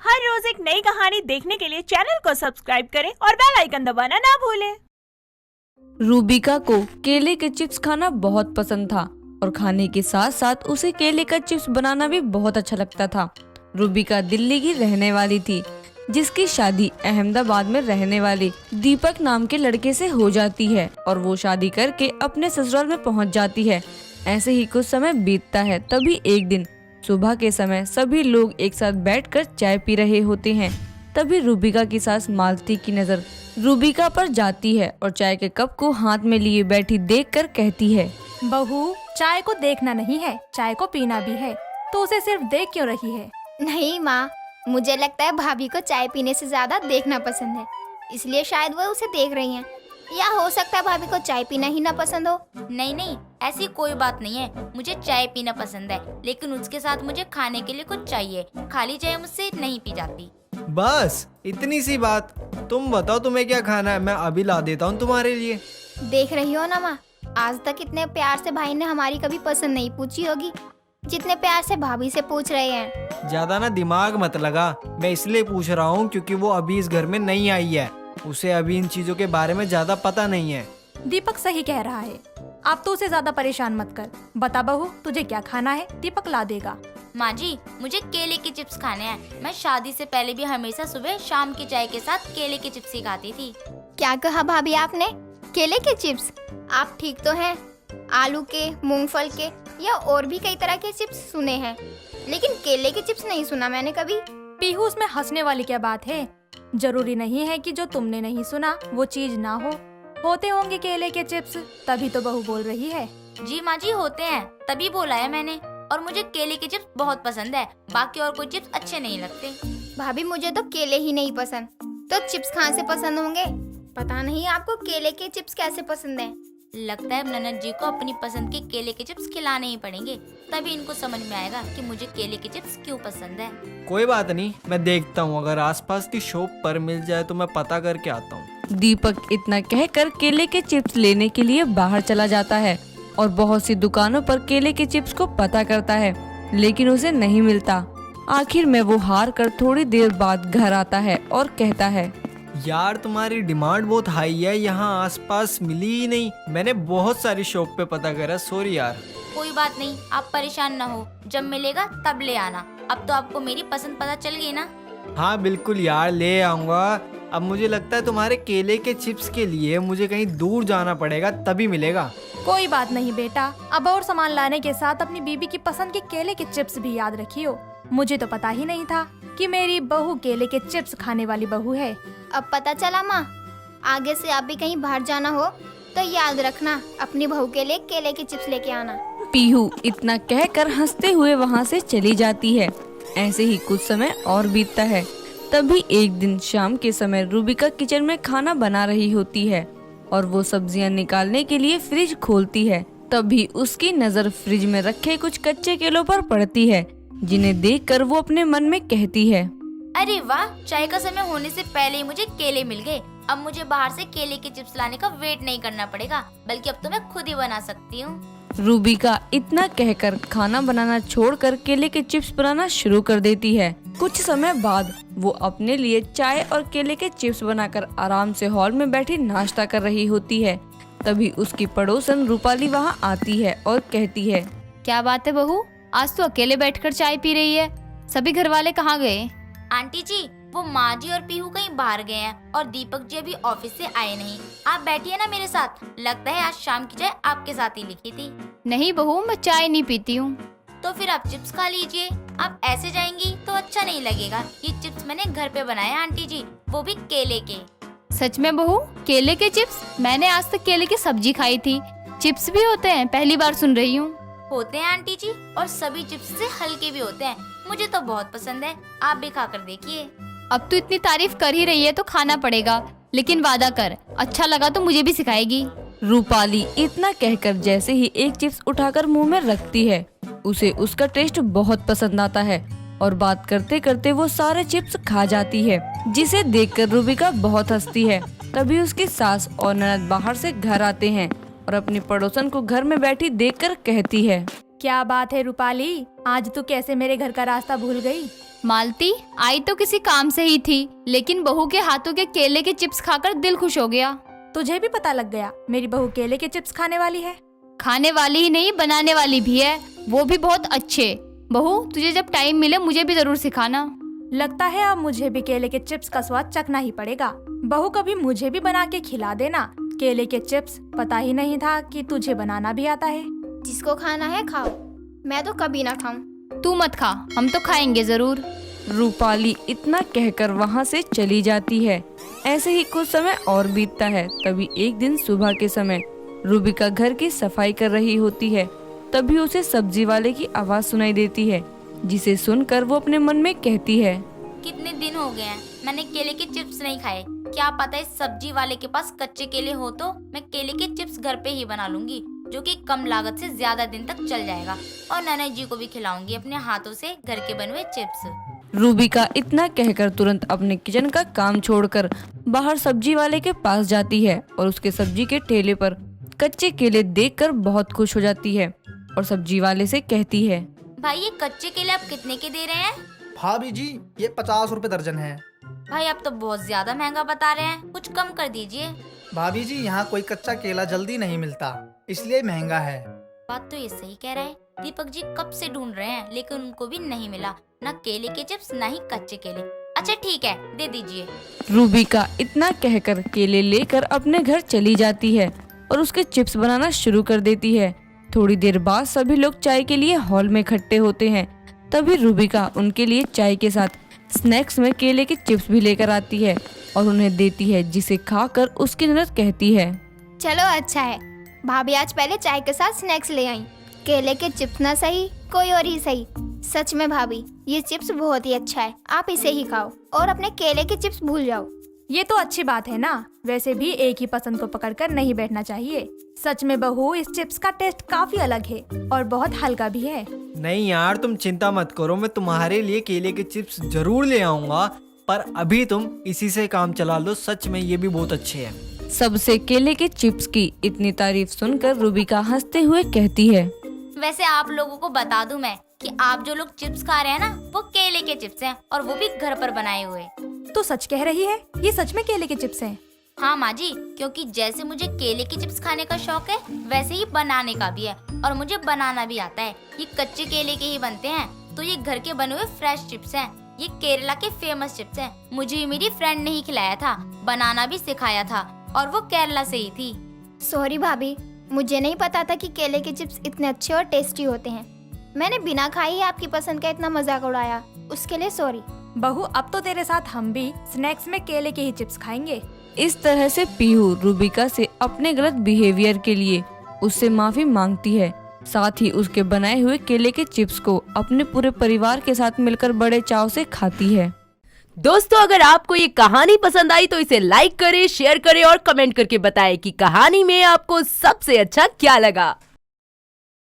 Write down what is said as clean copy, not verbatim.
हर रोज एक नई कहानी देखने के लिए चैनल को सब्सक्राइब करें और बेल आइकन दबाना ना भूलें। रूबिका को केले के चिप्स खाना बहुत पसंद था और खाने के साथ साथ उसे केले का चिप्स बनाना भी बहुत अच्छा लगता था। रूबिका दिल्ली की रहने वाली थी, जिसकी शादी अहमदाबाद में रहने वाले दीपक नाम के लड़के से हो जाती है और वो शादी करके अपने ससुराल में पहुंच जाती है। ऐसे ही कुछ समय बीतता है, तभी एक दिन सुबह के समय सभी लोग एक साथ बैठकर चाय पी रहे होते हैं। तभी रूबिका की सास मालती की नजर रूबिका पर जाती है और चाय के कप को हाथ में लिए बैठी देखकर कहती है, बहू, चाय को देखना नहीं है, चाय को पीना भी है, तो उसे सिर्फ देख क्यों रही है? नहीं माँ, मुझे लगता है भाभी को चाय पीने से ज्यादा देखना पसंद है, इसलिए शायद वो उसे देख रही हैं। या हो सकता है भाभी को चाय पीना ही ना पसंद हो। नहीं नहीं, ऐसी कोई बात नहीं है। मुझे चाय पीना पसंद है, लेकिन उसके साथ मुझे खाने के लिए कुछ चाहिए। खाली चाय मुझसे नहीं पी जाती। बस इतनी सी बात। तुम बताओ तुम्हें क्या खाना है, मैं अभी ला देता हूँ तुम्हारे लिए। देख रही हो ना माँ, आज तक इतने प्यार से भाई ने हमारी कभी पसंद नहीं पूछी होगी जितने प्यार से भाभी से पूछ रहे हैं। ज्यादा ना दिमाग मत लगा, मैं इसलिए पूछ रहा हूँ क्योंकि वो अभी इस घर में नहीं आई है, उसे अभी इन चीजों के बारे में ज्यादा पता नहीं है। दीपक सही कह रहा है, आप तो उसे ज्यादा परेशान मत कर। बता बहू, तुझे क्या खाना है? दीपक ला देगा। माँ जी, मुझे केले के चिप्स खाने हैं। मैं शादी से पहले भी हमेशा सुबह शाम की चाय के साथ केले के चिप्स ही खाती थी। क्या कहा भाभी आपने? केले के चिप्स? आप ठीक तो हैं? आलू के, मूंगफल के या और भी कई तरह के चिप्स सुने हैं, लेकिन केले के चिप्स नहीं सुना मैंने कभी। पीहू, उसमें हंसने वाली क्या बात है? जरूरी नहीं है कि जो तुमने नहीं सुना वो चीज ना हो। होते होंगे केले के चिप्स, तभी तो बहू बोल रही है। जी माँ जी, होते हैं, तभी बोला है मैंने। और मुझे केले के चिप्स बहुत पसंद है, बाकी और कोई चिप्स अच्छे नहीं लगते। भाभी मुझे तो केले ही नहीं पसंद, तो चिप्स कहाँ से पसंद होंगे? पता नहीं आपको केले के चिप्स कैसे पसंद हैं। लगता है ननद जी को अपनी पसंद के केले के चिप्स खिलाने ही पड़ेंगे, तभी इनको समझ में आएगा कि मुझे केले के चिप्स क्यों पसंद है। कोई बात नहीं, मैं देखता हूँ, अगर आसपास की शॉप पर मिल जाए तो मैं पता करके आता हूँ। दीपक इतना कहकर केले के चिप्स लेने के लिए बाहर चला जाता है और बहुत सी दुकानों पर केले के चिप्स को पता करता है, लेकिन उसे नहीं मिलता। आखिर में वो हार कर थोड़ी देर बाद घर आता है और कहता है, यार तुम्हारी डिमांड बहुत हाई है, यहाँ आसपास मिली ही नहीं। मैंने बहुत सारी शॉप पे पता करा, सॉरी यार। कोई बात नहीं, आप परेशान ना हो, जब मिलेगा तब ले आना। अब तो आपको मेरी पसंद पता चल गई ना। हाँ बिल्कुल यार, ले आऊंगा। अब मुझे लगता है तुम्हारे केले के चिप्स के लिए मुझे कहीं दूर जाना पड़ेगा, तभी मिलेगा। कोई बात नहीं बेटा, अब और सामान लाने के साथ अपनी बीबी की पसंद के केले के चिप्स भी याद रखियो। मुझे तो पता ही नहीं था कि मेरी बहू केले के चिप्स खाने वाली बहू है। अब पता चला माँ। आगे से आप भी कहीं बाहर जाना हो तो याद रखना, अपनी बहू के लिए केले के चिप्स लेके आना। पीहू इतना कहकर हंसते हुए वहाँ से चली जाती है। ऐसे ही कुछ समय और बीतता है। तभी एक दिन शाम के समय रूबिका किचन में खाना बना रही होती है और वो सब्जियां निकालने के लिए फ्रिज खोलती है। तभी उसकी नजर फ्रिज में रखे कुछ कच्चे केलों पर पड़ती है, जिन्हें देखकर वो अपने मन में कहती है, अरे वाह, चाय का समय होने से पहले ही मुझे केले मिल गए। अब मुझे बाहर से केले के चिप्स लाने का वेट नहीं करना पड़ेगा, बल्कि अब तो मैं खुद ही बना सकती हूँ। रूबिका इतना कहकर खाना बनाना छोड़कर केले के चिप्स बनाना शुरू कर देती है। कुछ समय बाद वो अपने लिए चाय और केले के चिप्स बनाकर आराम से हॉल में बैठी नाश्ता कर रही होती है। तभी उसकी पड़ोसन रूपाली वहाँ आती है और कहती है, क्या बात है बहू, आज तो अकेले बैठकर चाय पी रही है, सभी घर वाले कहाँ गए? आंटी जी, वो माँ जी और पीहू कहीं बाहर गए हैं और दीपक जी अभी ऑफिस से आए नहीं। आप बैठिए ना मेरे साथ, लगता है आज शाम की चाय आपके साथ ही लिखी थी। नहीं बहू, मैं चाय नहीं पीती हूँ। तो फिर आप चिप्स खा लीजिए। आप ऐसे जाएंगी तो अच्छा नहीं लगेगा। ये चिप्स मैंने घर पे बनाए आंटी जी, वो भी केले के। सच में बहू, केले के चिप्स? मैंने आज तक केले की सब्जी खाई थी, चिप्स भी होते हैं, पहली बार सुन रही हूँ। होते हैं आंटी जी, और सभी चिप्स से हल्के भी होते हैं। मुझे तो बहुत पसंद है, आप भी खा कर देखिए। अब तो इतनी तारीफ कर ही रही है तो खाना पड़ेगा, लेकिन वादा कर, अच्छा लगा तो मुझे भी सिखाएगी। रूपाली इतना कहकर जैसे ही एक चिप्स उठाकर मुंह में रखती है, उसे उसका टेस्ट बहुत पसंद आता है और बात करते करते वो सारे चिप्स खा जाती है, जिसे देखकर रूबिका बहुत हंसती है। तभी उसकी सास और ननद बाहर से घर आते हैं और अपनी पड़ोसन को घर में बैठी देखकर कहती है, क्या बात है रूपाली, आज तू कैसे मेरे घर का रास्ता भूल गई? मालती, आई तो किसी काम से ही थी, लेकिन बहू के हाथों के केले के चिप्स खाकर दिल खुश हो गया। तुझे भी पता लग गया मेरी बहू केले के चिप्स खाने वाली है? खाने वाली ही नहीं, बनाने वाली भी है, वो भी बहुत अच्छे। बहू, तुझे जब टाइम मिले मुझे भी जरूर सिखाना। लगता है अब मुझे भी केले के चिप्स का स्वाद चखना ही पड़ेगा। बहू, कभी मुझे भी बना के खिला देना केले के चिप्स। पता ही नहीं था कि तुझे बनाना भी आता है। जिसको खाना है खाओ, मैं तो कभी ना खाऊं। तू मत खा, हम तो खाएंगे जरूर। रूपाली इतना कहकर वहाँ से चली जाती है। ऐसे ही कुछ समय और बीतता है। तभी एक दिन सुबह के समय रूबिका घर की सफाई कर रही होती है। तभी उसे सब्जी वाले की आवाज सुनाई देती है, जिसे सुनकर वो अपने मन में कहती है, कितने दिन हो गए हैं मैंने केले के चिप्स नहीं खाए। क्या पता इस सब्जी वाले के पास कच्चे केले हो तो मैं केले के चिप्स घर पे ही बना लूंगी, जो कि कम लागत से ज्यादा दिन तक चल जाएगा, और नैना जी को भी खिलाऊंगी अपने हाथों से घर के बने हुए चिप्स। रूबिका इतना कहकर तुरंत अपने किचन का काम छोड़कर बाहर सब्जी वाले के पास जाती है और उसके सब्जी के ठेले पर कच्चे केले देखकर बहुत खुश हो जाती है और सब्जी वाले से कहती है, भाई ये कच्चे केले आप कितने के दे रहे हैं? भाभी जी, ये 50 रुपए दर्जन है। भाई आप तो बहुत ज्यादा महंगा बता रहे हैं, कुछ कम कर दीजिए। भाभी जी, यहाँ कोई कच्चा केला जल्दी नहीं मिलता, इसलिए महंगा है। बात तो ये सही कह रहे हैं। दीपक जी कब से ढूंढ रहे हैं, लेकिन उनको भी नहीं मिला, ना केले के चिप्स ना ही कच्चे केले। अच्छा ठीक है, दे दीजिए। रूबिका इतना कहकर केले लेकर अपने घर चली जाती है और उसके चिप्स बनाना शुरू कर देती है। थोड़ी देर बाद सभी लोग चाय के लिए हॉल में इकट्ठे होते हैं। तभी रूबिका उनके लिए चाय के साथ स्नैक्स में केले के चिप्स भी लेकर आती है और उन्हें देती है, जिसे खाकर उसकी ननद कहती है, चलो अच्छा है, भाभी आज पहले चाय के साथ स्नैक्स ले आई। केले के चिप्स ना सही, कोई और ही सही। सच में भाभी, ये चिप्स बहुत ही अच्छा है, आप इसे ही खाओ और अपने केले के चिप्स भूल जाओ। ये तो अच्छी बात है ना। वैसे भी एक ही पसंद को पकड़कर नहीं बैठना चाहिए। सच में बहू, इस चिप्स का टेस्ट काफी अलग है और बहुत हल्का भी है। नहीं यार, तुम चिंता मत करो, मैं तुम्हारे लिए केले के चिप्स जरूर ले आऊंगा, पर अभी तुम इसी से काम चला लो। सच में ये भी बहुत अच्छे हैं। सबसे केले के चिप्स की इतनी तारीफ सुनकर रूबिका हंसते हुए कहती है, वैसे आप लोगों को बता दूं मैं कि आप जो लोग चिप्स खा रहे हैं ना, वो केले के चिप्स हैं, और वो भी घर पर बनाए हुए। तो सच कह रही है, ये सच में केले के चिप्स हैं? हाँ माँ जी, क्योंकि जैसे मुझे केले के चिप्स खाने का शौक है, वैसे ही बनाने का भी है, और मुझे बनाना भी आता है। ये कच्चे केले के ही बनते हैं, तो ये घर के बने हुए फ्रेश चिप्स हैं। ये केरला के फेमस चिप्स हैं। मुझे मेरी फ्रेंड ने ही खिलाया था, बनाना भी सिखाया था, और वो केरला से ही थी। सॉरी भाभी, मुझे नहीं पता था कि केले के चिप्स इतने अच्छे और टेस्टी होते हैं। मैंने बिना खाए ही आपकी पसंद का इतना मजाक उड़ाया, उसके लिए सॉरी। बहू, अब तो तेरे साथ हम भी स्नैक्स में केले के ही चिप्स खाएंगे। इस तरह से पीहू रूबिका से अपने गलत बिहेवियर के लिए उससे माफी मांगती है। साथ ही उसके बनाए हुए केले के चिप्स को अपने पूरे परिवार के साथ मिलकर बड़े चाव से खाती है। दोस्तों, अगर आपको ये कहानी पसंद आई तो इसे लाइक करें, शेयर करें और कमेंट करके बताएं कि कहानी में आपको सबसे अच्छा क्या लगा।